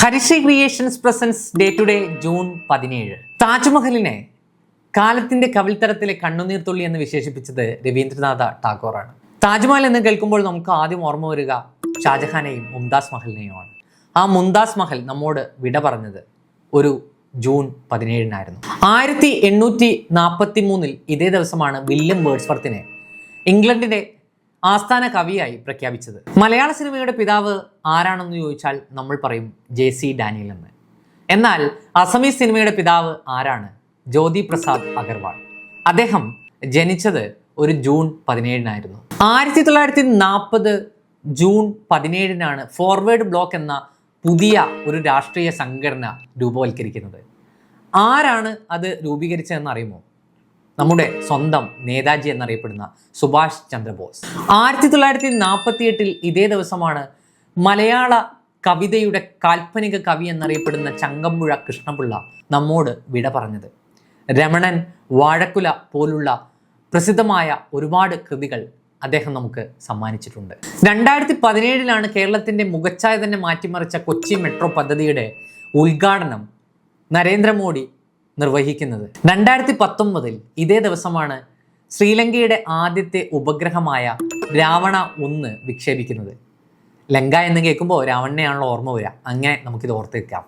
Harisree creations presents day to day June 17. താജ്മഹലിനെ കാലത്തിന്റെ കവിൾത്തരത്തിലെ കണ്ണുനീർ തുള്ളി എന്ന് വിശേഷിപ്പിച്ചത് രവീന്ദ്രനാഥ ടാഗോറാണ്. താജ്മഹൽ എന്ന് കേൾക്കുമ്പോൾ നമുക്ക് ആദ്യം ഓർമ്മ വരിക ഷാജഹാനെയും മുംതാസ് മഹലിനെയുമാണ്. ആ മുംതാസ് മഹൽ നമ്മോട് വിട പറഞ്ഞത് ഒരു ജൂൺ 17 1843 ഇതേ ദിവസമാണ് വില്യം വേർഡ്സ്വർത്തിനെ ഇംഗ്ലണ്ടിന്റെ ആസ്ഥാന കവിയായി പ്രഖ്യാപിച്ചത്. മലയാള സിനിമയുടെ പിതാവ് ആരാണെന്ന് ചോദിച്ചാൽ നമ്മൾ പറയും JC ഡാനിയൽ എന്ന്. എന്നാൽ അസമീസ് സിനിമയുടെ പിതാവ് ആരാണ്? ജ്യോതി പ്രസാദ് അഗർവാൾ. അദ്ദേഹം ജനിച്ചത് ഒരു ജൂൺ 17 1940 ജൂൺ 17 ഫോർവേഡ് ബ്ലോക്ക് എന്ന പുതിയ ഒരു രാഷ്ട്രീയ സംഘടന രൂപവൽക്കരിക്കുന്നത്. ആരാണ് അത് രൂപീകരിച്ചതെന്ന് അറിയുമോ? നമ്മുടെ സ്വന്തം നേതാജി എന്നറിയപ്പെടുന്ന സുഭാഷ് ചന്ദ്രബോസ്. 1948 ഇതേ ദിവസമാണ് മലയാള കവിതയുടെ കാൽപ്പനിക കവി എന്നറിയപ്പെടുന്ന ചങ്കമ്പുഴ കൃഷ്ണപിള്ള നമ്മോട് വിട പറഞ്ഞത്. രമണൻ, വാഴക്കുല പോലുള്ള പ്രസിദ്ധമായ ഒരുപാട് കൃതികൾ അദ്ദേഹം നമുക്ക് സമ്മാനിച്ചിട്ടുണ്ട്. 2017 കേരളത്തിന്റെ മുഖച്ഛായ തന്നെ മാറ്റിമറിച്ച കൊച്ചി മെട്രോ പദ്ധതിയുടെ ഉദ്ഘാടനം നരേന്ദ്രമോദി നിർവഹിക്കുന്നത്. 2019 ഇതേ ദിവസമാണ് ശ്രീലങ്കയുടെ ആദ്യത്തെ ഉപഗ്രഹമായ രാവണ 1 വിക്ഷേപിക്കുന്നത്. ലങ്ക എന്ന് കേൾക്കുമ്പോൾ രാവണനെയാണല്ലോ ഓർമ്മ വരിക. അങ്ങനെ നമുക്കിത് ഓർത്തേക്കാം.